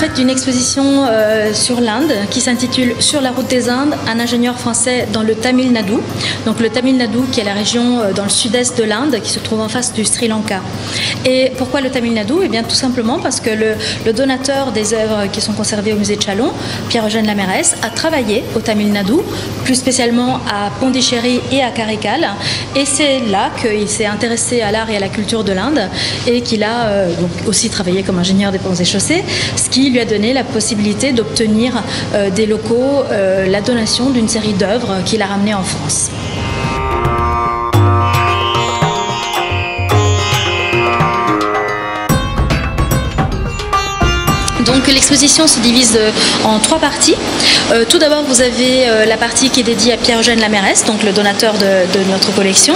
fait d'une exposition sur l'Inde qui s'intitule Sur la route des Indes, un ingénieur français dans le Tamil Nadu. Donc le Tamil Nadu qui est la région dans le sud-est de l'Inde qui se trouve en face du Sri Lanka. Et pourquoi le Tamil Nadu? Eh bien tout simplement parce que le donateur des œuvres qui sont conservées au musée de Chalon, Pierre-Eugène Lamérès, a travaillé au Tamil Nadu, plus spécialement à Pondichéry et à Karikal. Et c'est là qu'il s'est intéressé à l'art et à la culture de l'Inde et qu'il a donc aussi travaillé comme ingénieur des ponts et chaussées, ce qui lui a donné la possibilité d'obtenir des locaux la donation d'une série d'œuvres qu'il a ramenées en France. Donc l'exposition se divise en 3 parties. Tout d'abord, vous avez la partie qui est dédiée à Pierre-Eugène Lamérès, donc le donateur de notre collection.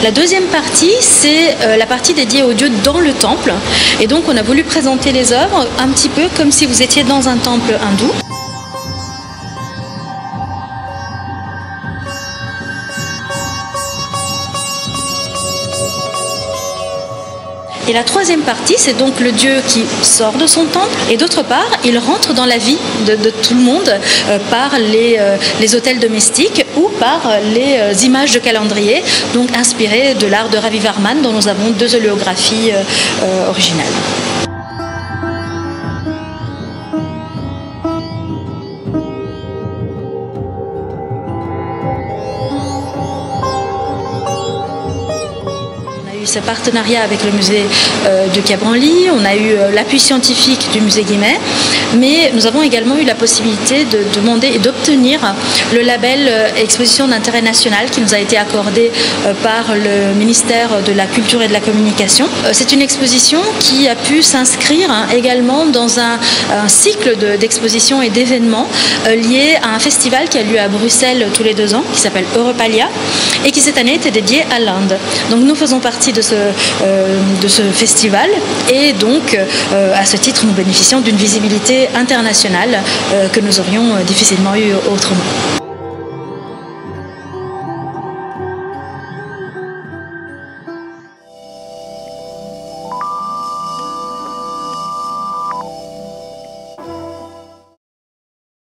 La deuxième partie, c'est la partie dédiée au dieu dans le temple. Et donc on a voulu présenter les œuvres un petit peu comme si vous étiez dans un temple hindou. Et la troisième partie, c'est donc le dieu qui sort de son temple et d'autre part, il rentre dans la vie de tout le monde par les autels domestiques ou par les images de calendrier, donc inspirées de l'art de Ravi Varman dont nous avons 2 héliographies originales. Ce partenariat avec le musée de Cabranly, on a eu l'appui scientifique du musée Guimet, mais nous avons également eu la possibilité de demander et d'obtenir le label Exposition d'intérêt national qui nous a été accordé par le ministère de la Culture et de la Communication. C'est une exposition qui a pu s'inscrire également dans un cycle d'expositions et d'événements liés à un festival qui a lieu à Bruxelles tous les 2 ans, qui s'appelle Europalia, et qui cette année était dédié à l'Inde. Donc nous faisons partie de ce festival et donc à ce titre nous bénéficions d'une visibilité internationale que nous aurions difficilement eu autrement.